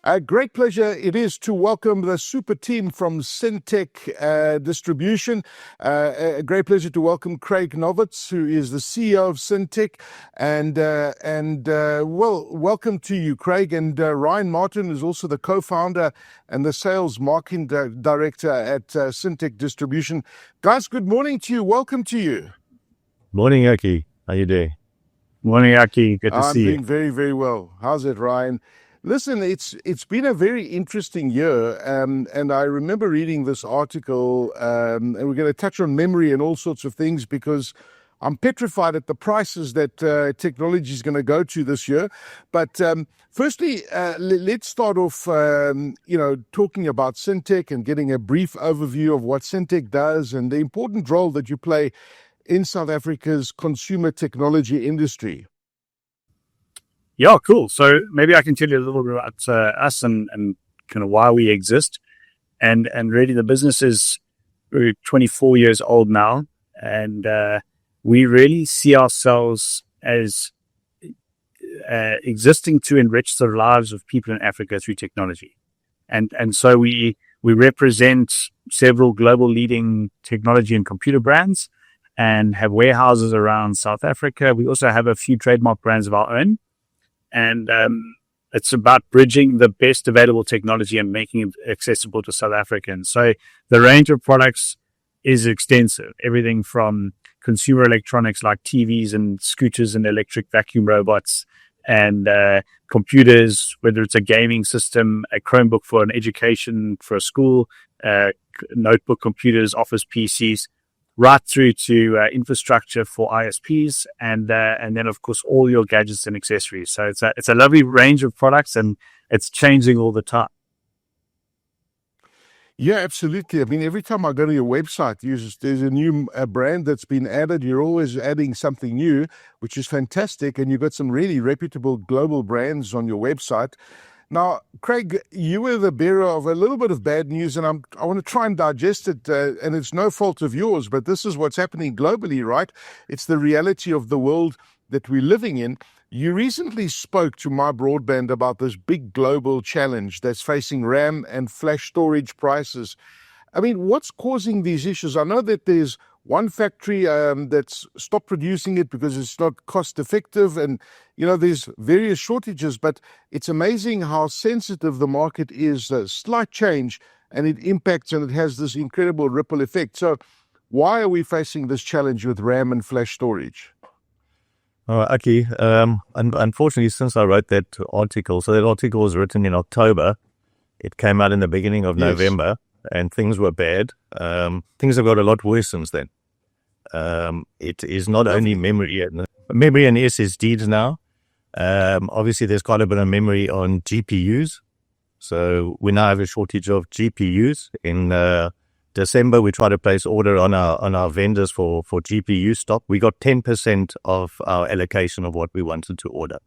A great pleasure it is to welcome the super team from Syntech Distribution. A great pleasure to welcome Craig Nowitz, who is the CEO of Cintech. Welcome to you, Craig. And Ryan Martyn is also the co-founder and the sales marketing director at Syntech Distribution. Guys, good morning to you. Welcome to you. Morning, Aki. How you doing? Morning, Aki. Good to see you. I'm doing very, very well. How's it, Ryan? Listen, it's been a very interesting year, and I remember reading this article, and we're going to touch on memory and all sorts of things because I'm petrified at the prices that technology is going to go to this year. But firstly, let's start off, talking about Cintech and getting a brief overview of what Cintech does and the important role that you play in South Africa's consumer technology industry. Yeah, cool. So maybe I can tell you a little bit about us and kind of why we exist. And really the business is 24 years old now. And we really see ourselves as existing to enrich the lives of people in Africa through technology. And so we represent several global leading technology and computer brands and have warehouses around South Africa. We also have a few trademark brands of our own. And it's about bridging the best available technology and making it accessible to South Africans. So the range of products is extensive. Everything from consumer electronics like TVs and scooters and electric vacuum robots and computers, whether it's a gaming system, a Chromebook for an education for a school, notebook computers, office PCs, right through to infrastructure for ISPs, and then of course all your gadgets and accessories. So it's a lovely range of products, and it's changing all the time. Yeah, absolutely. I mean, every time I go to your website, there's a new brand that's been added. You're always adding something new, which is fantastic, and you've got some really reputable global brands on your website. Now, Craig, you were the bearer of a little bit of bad news, and I want to try and digest it, and it's no fault of yours, but this is what's happening globally, right? It's the reality of the world that we're living in. You recently spoke to My Broadband about this big global challenge that's facing RAM and flash storage prices. I mean, what's causing these issues? I know that there's one factory that's stopped producing it because it's not cost effective, and there's various shortages, but it's amazing how sensitive the market is. A slight change and it impacts, and it has this incredible ripple effect. So why are we facing this challenge with RAM and flash storage? Aki, unfortunately, since I wrote that article, so that article was written in October, it came out in the beginning of November, and things were bad. Things have got a lot worse since then. It is not only memory and SSDs now. Obviously, there's quite a bit of memory on GPUs. So we now have a shortage of GPUs. In December, we tried to place order on our vendors for GPU stock. We got 10% of our allocation of what we wanted to order.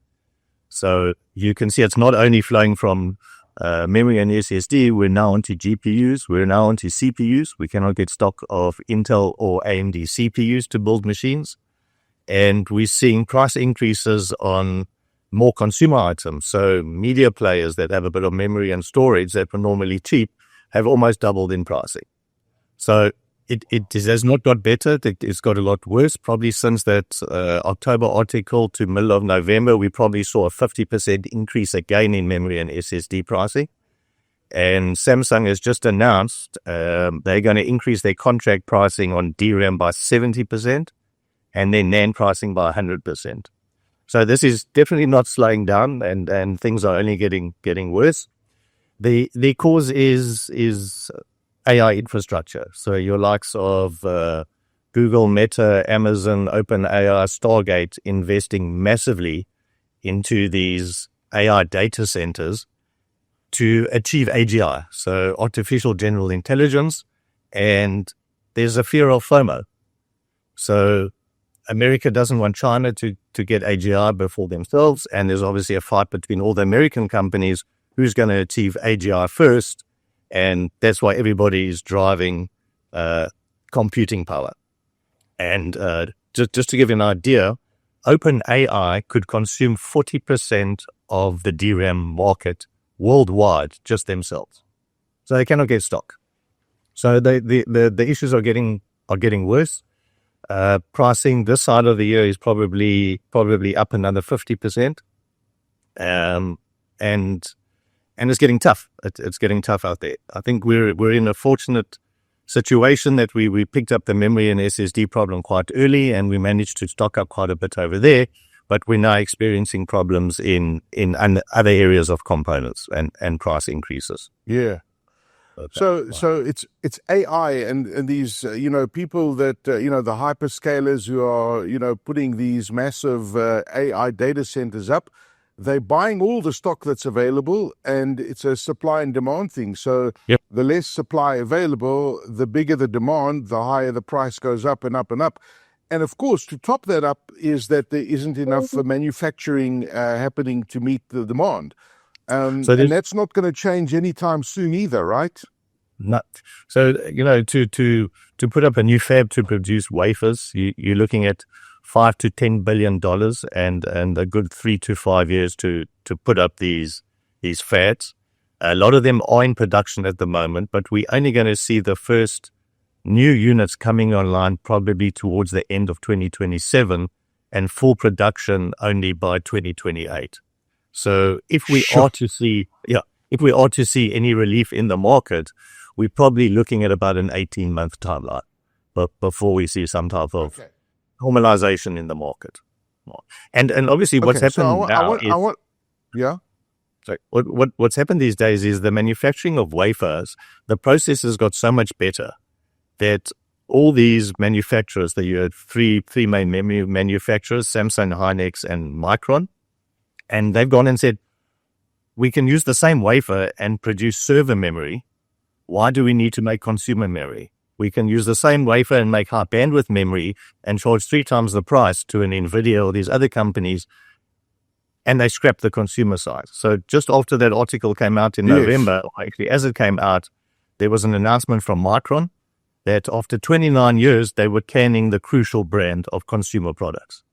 So you can see it's not only flowing from memory and SSD, we're now onto GPUs, we're now onto CPUs. We cannot get stock of Intel or AMD CPUs to build machines. And we're seeing price increases on more consumer items. So media players that have a bit of memory and storage that were normally cheap have almost doubled in pricing. So it has not got better. It's got a lot worse. Probably since that October article to middle of November, we probably saw a 50% increase again in memory and SSD pricing. And Samsung has just announced they're going to increase their contract pricing on DRAM by 70% and their NAND pricing by 100%. So this is definitely not slowing down, and things are only getting worse. The cause is AI infrastructure. So your likes of Google, Meta, Amazon, OpenAI, Stargate investing massively into these AI data centers to achieve AGI, so artificial general intelligence, and there's a fear of FOMO. So America doesn't want China to get AGI before themselves, and there's obviously a fight between all the American companies who's going to achieve AGI first. And that's why everybody is driving computing power. And just to give you an idea, OpenAI could consume 40% of the DRAM market worldwide, just themselves. So they cannot get stock. So the issues are getting worse. Pricing this side of the year is probably up another 50%. And it's getting tough. It's getting tough out there. I think we're in a fortunate situation that we picked up the memory and SSD problem quite early, and we managed to stock up quite a bit over there. But we're now experiencing problems in other areas of components and price increases. Yeah. So it's AI and these people that the hyperscalers who are putting these massive AI data centers up. They're buying all the stock that's available, and it's a supply and demand thing. So the less supply available, the bigger the demand, the higher the price goes up and up and up. And of course, to top that up is that there isn't enough manufacturing happening to meet the demand. And that's not going to change anytime soon either, right? No. So, to put up a new fab to produce wafers, you're looking at $5 to $10 billion and a good 3 to 5 years to put up these fabs. A lot of them are in production at the moment, but we're only going to see the first new units coming online probably towards the end of 2027 and full production only by 2028. So if we are to see any relief in the market, we're probably looking at about an 18-month timeline before we see some type of normalization in the market. And obviously what's happened what's happened these days is the manufacturing of wafers, the process has got so much better that all these manufacturers, that you had three main memory manufacturers, Samsung, Hynix, and Micron, and they've gone and said, we can use the same wafer and produce server memory. Why do we need to make consumer memory? We can use the same wafer and make high bandwidth memory and charge 3 times the price to an NVIDIA or these other companies, and they scrap the consumer side. So just after that article came out in November, actually as it came out, there was an announcement from Micron that after 29 years, they were canning the Crucial brand of consumer products.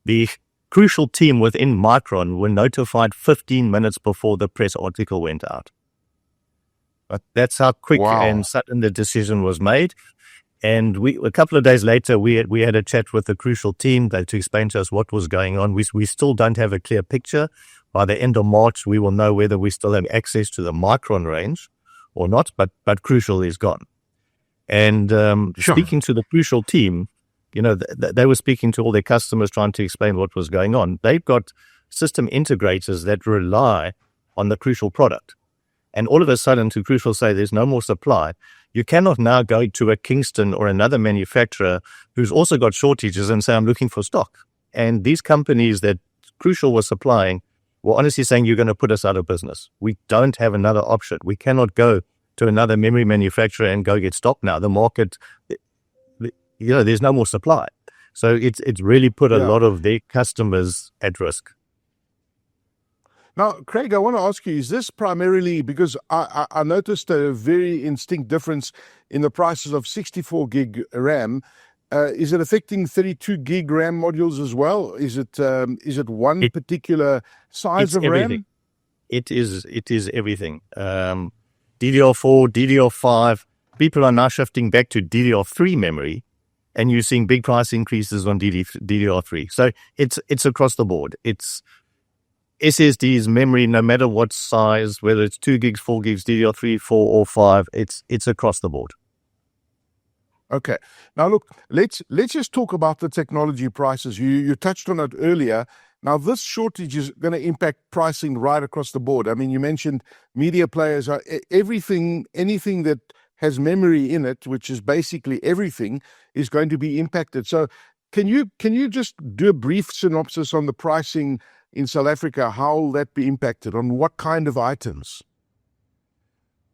The Crucial team within Micron were notified 15 minutes before the press article went out. But that's how quick and sudden the decision was made. And a couple of days later, we had a chat with the Crucial team to explain to us what was going on. We still don't have a clear picture. By the end of March, we will know whether we still have access to the Micron range or not, but Crucial is gone. And speaking to the Crucial team, they were speaking to all their customers trying to explain what was going on. They've got system integrators that rely on the Crucial product. And all of a sudden, to Crucial say there's no more supply, you cannot now go to a Kingston or another manufacturer who's also got shortages and say, I'm looking for stock. And these companies that Crucial was supplying were honestly saying, you're going to put us out of business. We don't have another option. We cannot go to another memory manufacturer and go get stock now. The market, there's no more supply. So it's really put a lot of their customers at risk. Now, Craig, I want to ask you, is this primarily because I noticed a very distinct difference in the prices of 64 gig RAM. Is it affecting 32 gig RAM modules as well? Is it one particular size of everything. RAM? It is everything. DDR4, DDR5, people are now shifting back to DDR3 memory, and you're seeing big price increases on DDR3. So it's across the board. It's SSDs, memory, no matter what size, whether it's 2 gigs, 4 gigs, DDR3, 4 or 5, it's across the board. Okay. Now look, let's just talk about the technology prices. You touched on it earlier. Now this shortage is going to impact pricing right across the board. I mean, you mentioned media players are anything that has memory in it, which is basically everything, is going to be impacted. So can you just do a brief synopsis on the pricing in South Africa? How will that be impacted? On what kind of items?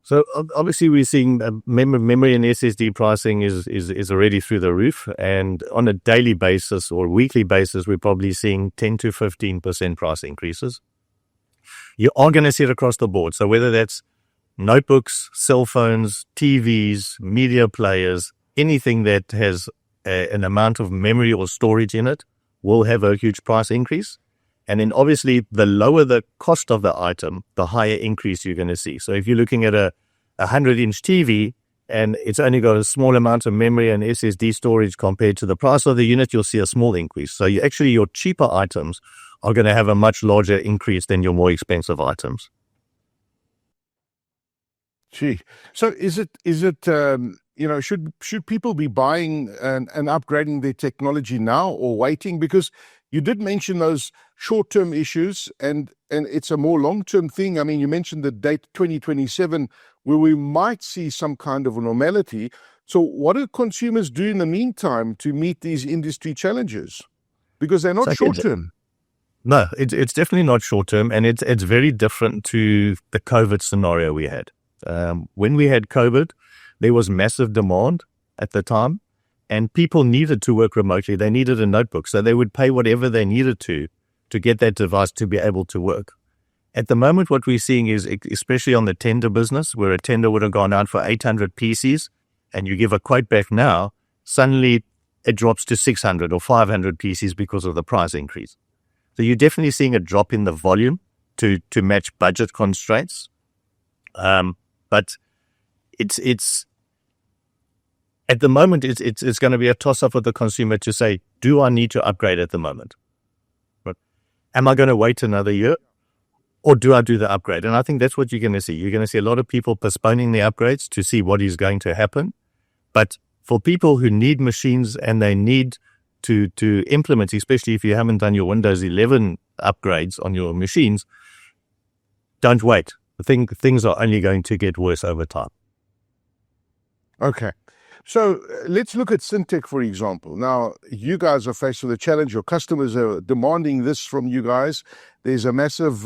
So obviously we're seeing memory and SSD pricing is already through the roof, and on a daily basis or weekly basis, we're probably seeing 10 to 15% price increases. You are going to see it across the board. So whether that's notebooks, cell phones, TVs, media players, anything that has an amount of memory or storage in it will have a huge price increase. And then obviously the lower the cost of the item, the higher increase you're going to see. So if you're looking at a 100-inch TV and it's only got a small amount of memory and SSD storage compared to the price of the unit, you'll see a small increase. So your cheaper items are going to have a much larger increase than your more expensive items. Gee, so is it should people be buying and upgrading their technology now or waiting? Because you did mention those short-term issues, and it's a more long-term thing. I mean, you mentioned the date 2027, where we might see some kind of a normality. So what do consumers do in the meantime to meet these industry challenges? Because they're not short-term. No, it's definitely not short-term, and it's very different to the COVID scenario we had. When we had COVID, there was massive demand at the time, and people needed to work remotely. They needed a notebook, so they would pay whatever they needed to get that device to be able to work. At the moment, what we're seeing is, especially on the tender business, where a tender would have gone out for 800 PCs, and you give a quote back now, suddenly it drops to 600 or 500 PCs because of the price increase. So you're definitely seeing a drop in the volume to match budget constraints. But it's at the moment, it's going to be a toss-up for the consumer to say, do I need to upgrade at the moment? But am I going to wait another year, or do I do the upgrade? And I think that's what you're going to see. You're going to see a lot of people postponing the upgrades to see what is going to happen. But for people who need machines and they need to implement, especially if you haven't done your Windows 11 upgrades on your machines, don't wait. I think things are only going to get worse over time. Okay. So let's look at Cintech, for example. Now, you guys are faced with a challenge. Your customers are demanding this from you guys. There's a massive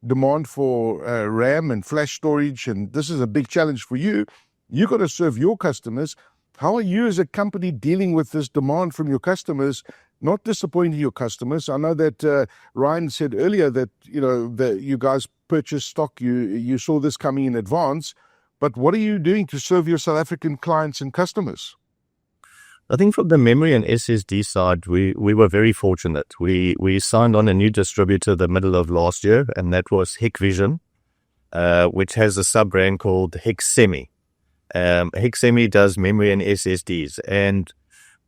demand for RAM and flash storage, and this is a big challenge for you. You've got to serve your customers. How are you as a company dealing with this demand from your customers, not disappointing your customers? I know that Ryan said earlier that, that you guys purchased stock. You saw this coming in advance. But what are you doing to serve your South African clients and customers? I think from the memory and SSD side, we were very fortunate. We signed on a new distributor the middle of last year, and that was Hikvision, which has a sub-brand called Hiksemi. Hiksemi does memory and SSDs, and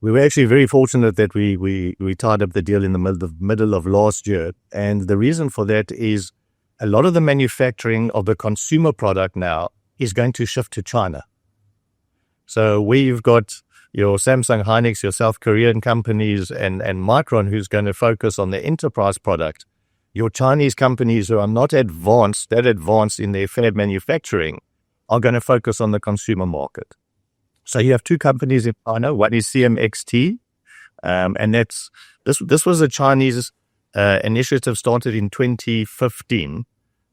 we were actually very fortunate that we tied up the deal in the middle of last year. And the reason for that is a lot of the manufacturing of the consumer product now is going to shift to China. So we've got your Samsung, Hynix, your South Korean companies, and Micron, who's going to focus on the enterprise product. Your Chinese companies who are not that advanced in their fab manufacturing are going to focus on the consumer market. So you have two companies in China. One is CMXT, and this was a Chinese initiative started in 2015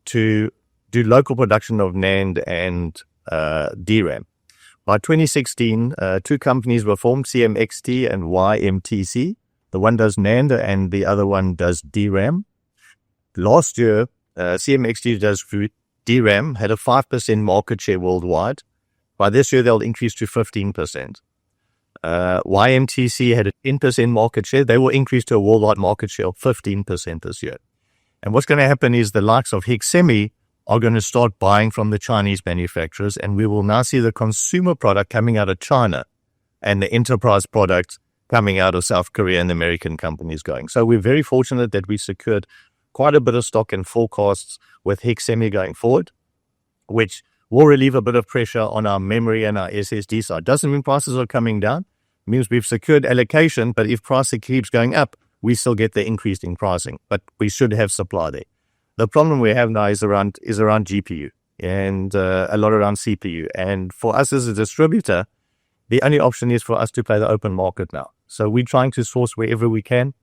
to do local production of NAND and DRAM. By 2016, two companies were formed, CMXT and YMTC. The one does NAND and the other one does DRAM. Last year, CMXT does DRAM, had a 5% market share worldwide. By this year, they'll increase to 15%. YMTC had a 10% market share. They will increase to a worldwide market share of 15% this year. And what's going to happen is the likes of Hiksemi are going to start buying from the Chinese manufacturers, and we will now see the consumer product coming out of China and the enterprise product coming out of South Korea and the American companies going. So we're very fortunate that we secured quite a bit of stock and forecasts with Hiksemi going forward, which will relieve a bit of pressure on our memory and our SSD side. Doesn't mean prices are coming down. It means we've secured allocation, but if pricing keeps going up, we still get the increase in pricing, but we should have supply there. The problem we have now is around GPU and a lot around CPU. And for us as a distributor, the only option is for us to play the open market now. So we're trying to source wherever we can,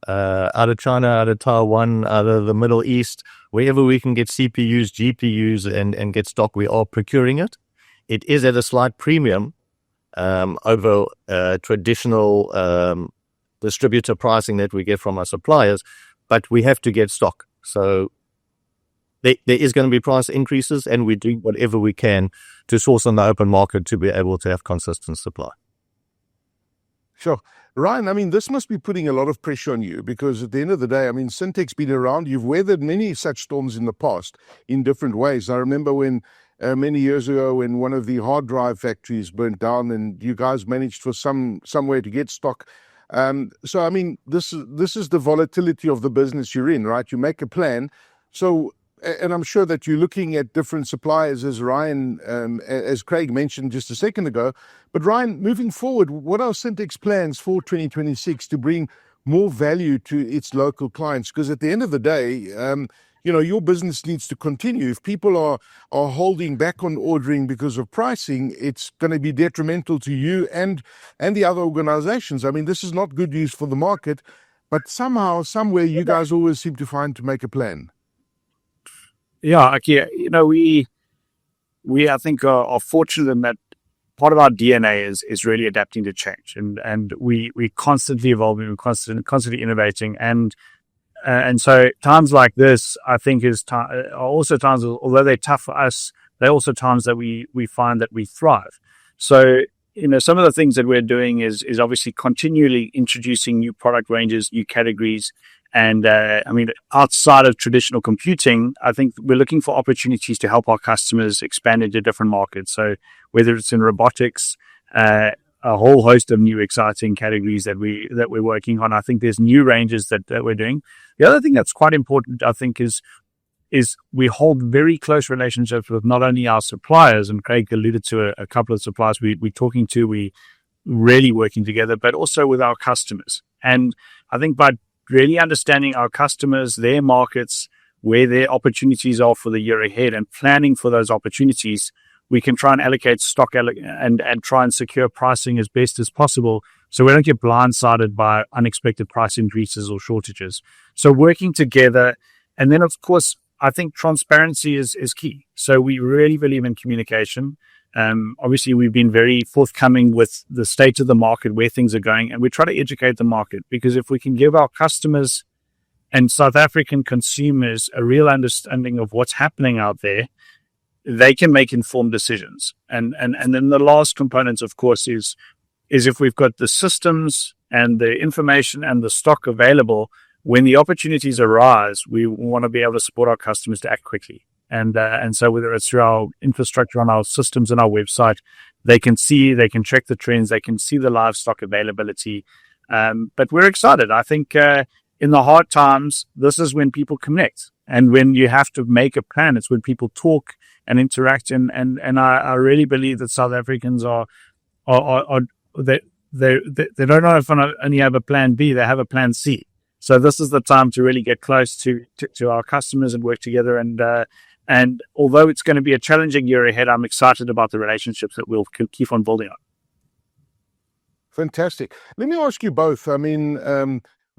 out of China, out of Taiwan, out of the Middle East, wherever we can get CPUs, GPUs, and get stock, we are procuring it. It is at a slight premium over traditional distributor pricing that we get from our suppliers, but we have to get stock. So there is going to be price increases, and we're doing whatever we can to source on the open market to be able to have consistent supply. Sure. Ryan, I mean, this must be putting a lot of pressure on you because at the end of the day, I mean, Cintech's been around. You've weathered many such storms in the past in different ways. I remember when many years ago when one of the hard drive factories burnt down and you guys managed for some way to get stock. So, I mean, this is the volatility of the business you're in, right? You make a plan. So, and I'm sure that you're looking at different suppliers, as Ryan, as Craig mentioned just a second ago. But Ryan, moving forward, what are Syntech's plans for 2026 to bring more value to its local clients? Because at the end of the day, your business needs to continue. If people are holding back on ordering because of pricing, it's going to be detrimental to you and the other organizations. I mean, this is not good news for the market, but somehow, somewhere, you guys always seem to find to make a plan. Yeah, Aki, we I think are fortunate in that part of our DNA is really adapting to change, and we constantly evolving, we're constantly innovating, and so times like this, I think, are also times, although they're tough for us, they're also times that we find that we thrive. So, some of the things that we're doing is obviously continually introducing new product ranges, new categories. And I mean, outside of traditional computing, I think we're looking for opportunities to help our customers expand into different markets. So whether it's in robotics, a whole host of new exciting categories that we're working on. I think there's new ranges that we're doing. The other thing that's quite important, I think, is we hold very close relationships with not only our suppliers, and Craig alluded to a couple of suppliers we're talking to, we really working together, but also with our customers. And I think by really understanding our customers, their markets, where their opportunities are for the year ahead, and planning for those opportunities, we can try and allocate stock and try and secure pricing as best as possible so we don't get blindsided by unexpected price increases or shortages. So working together, and then of course, I think transparency is key. So we really believe in communication. Obviously, we've been very forthcoming with the state of the market, where things are going, and we try to educate the market, because if we can give our customers and South African consumers a real understanding of what's happening out there, they can make informed decisions. And then the last component, of course, is if we've got the systems and the information and the stock available, when the opportunities arise, we want to be able to support our customers to act quickly. And so whether it's through our infrastructure on our systems and our website, they can check the trends, they can see the live stock availability. But we're excited. I think in the hard times, this is when people connect. And when you have to make a plan, it's when people talk and interact. And I really believe that South Africans they don't know if I only have a plan B, they have a plan C. So this is the time to really get close to our customers and work together. And although it's going to be a challenging year ahead, I'm excited about the relationships that we'll keep on building on. Fantastic. Let me ask you both. I mean,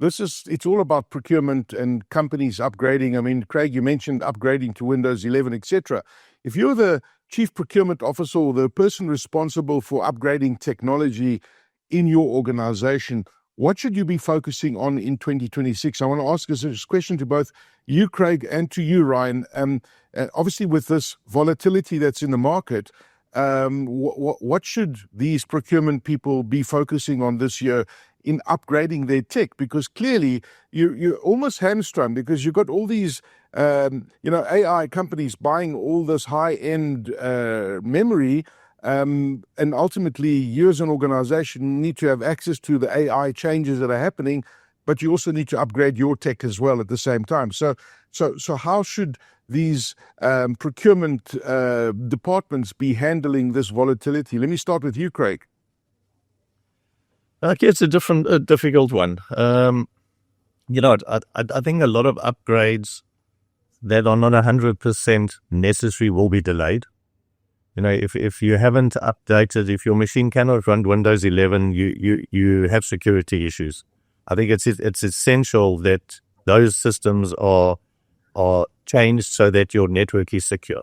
it's all about procurement and companies upgrading. I mean, Craig, you mentioned upgrading to Windows 11, etc. If you're the chief procurement officer or the person responsible for upgrading technology in your organization, what should you be focusing on in 2026? I want to ask this question to both you, Craig, and to you, Ryan. Obviously, with this volatility that's in the market, what should these procurement people be focusing on this year in upgrading their tech? Because clearly, you're almost hamstrung because you've got all these AI companies buying all this high-end memory. And ultimately, you as an organization need to have access to the AI changes that are happening, but you also need to upgrade your tech as well at the same time. So how should these procurement departments be handling this volatility? Let me start with you, Craig. Okay, it's a difficult one. I think a lot of upgrades that are not 100% necessary will be delayed. If you haven't updated, if your machine cannot run Windows 11, you have security issues. I think it's essential that those systems are changed so that your network is secure.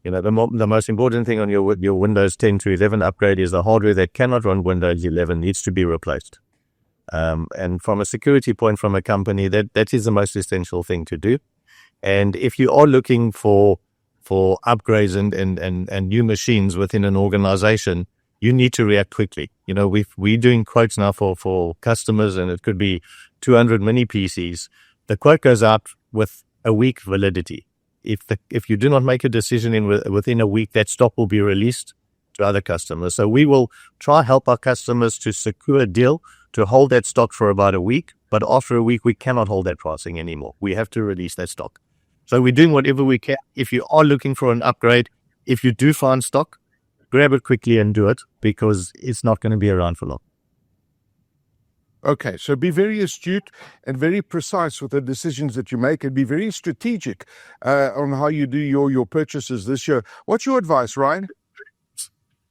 The most important thing on your Windows 10 to 11 upgrade is the hardware that cannot run Windows 11 needs to be replaced. And from a security point from a company, that is the most essential thing to do. And if you are looking for upgrades and new machines within an organization, you need to react quickly. we're doing quotes now for customers, and it could be 200 mini PCs. The quote goes out with a week validity. If you do not make a decision within a week, that stock will be released to other customers. So we will try help our customers to secure a deal to hold that stock for about a week. But after a week, we cannot hold that pricing anymore. We have to release that stock. So we're doing whatever we can. If you are looking for an upgrade, if you do find stock, grab it quickly and do it, because it's not going to be around for long. Okay, so be very astute and very precise with the decisions that you make, and be very strategic on how you do your purchases this year. What's your advice, Ryan?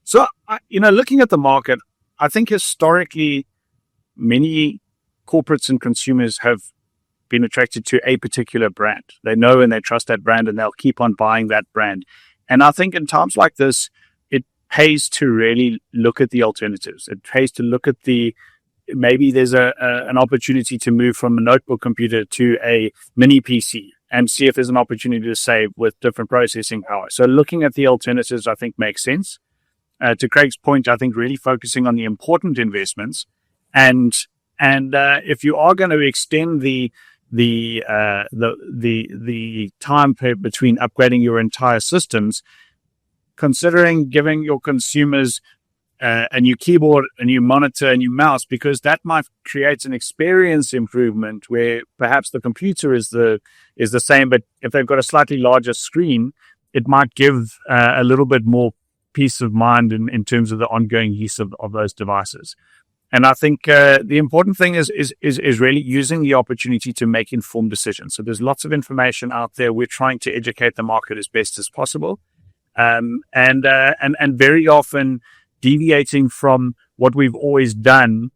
So, looking at the market, I think historically many corporates and consumers have been attracted to a particular brand. They know and they trust that brand, and they'll keep on buying that brand. And I think in times like this, it pays to really look at the alternatives. It pays to look at maybe there's an opportunity to move from a notebook computer to a mini PC and see if there's an opportunity to save with different processing power. So looking at the alternatives, I think, makes sense. To Craig's point, I think really focusing on the important investments, and if you are going to extend the time period between upgrading your entire systems, considering giving your consumers a new keyboard, a new monitor, a new mouse, because that might create an experience improvement where perhaps the computer is the same, but if they've got a slightly larger screen, it might give a little bit more peace of mind in terms of the ongoing use of those devices. And I think the important thing is really using the opportunity to make informed decisions. So there's lots of information out there. We're trying to educate the market as best as possible, and very often deviating from what we've always done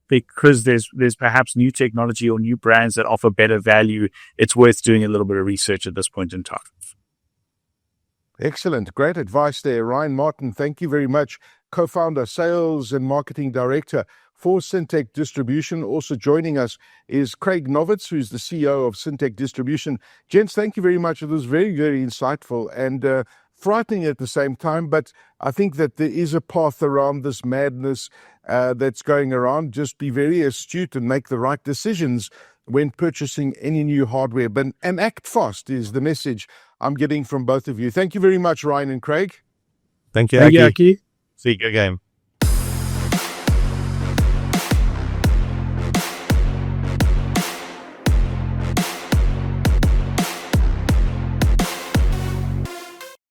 because there's perhaps new technology or new brands that offer better value. It's worth doing a little bit of research at this point in time. Excellent. Great advice there. Ryan Martyn, thank you very much. Co-founder, Sales and Marketing Director for Syntech Distribution. Also joining us is Craig Nowitz, who's the CEO of Syntech Distribution. Gents, thank you very much. It was very, very insightful and frightening at the same time, but I think that there is a path around this madness that's going around. Just be very astute and make the right decisions when purchasing any new hardware. And act fast is the message I'm getting from both of you. Thank you very much, Ryan and Craig. Thank you, Aki. See you game.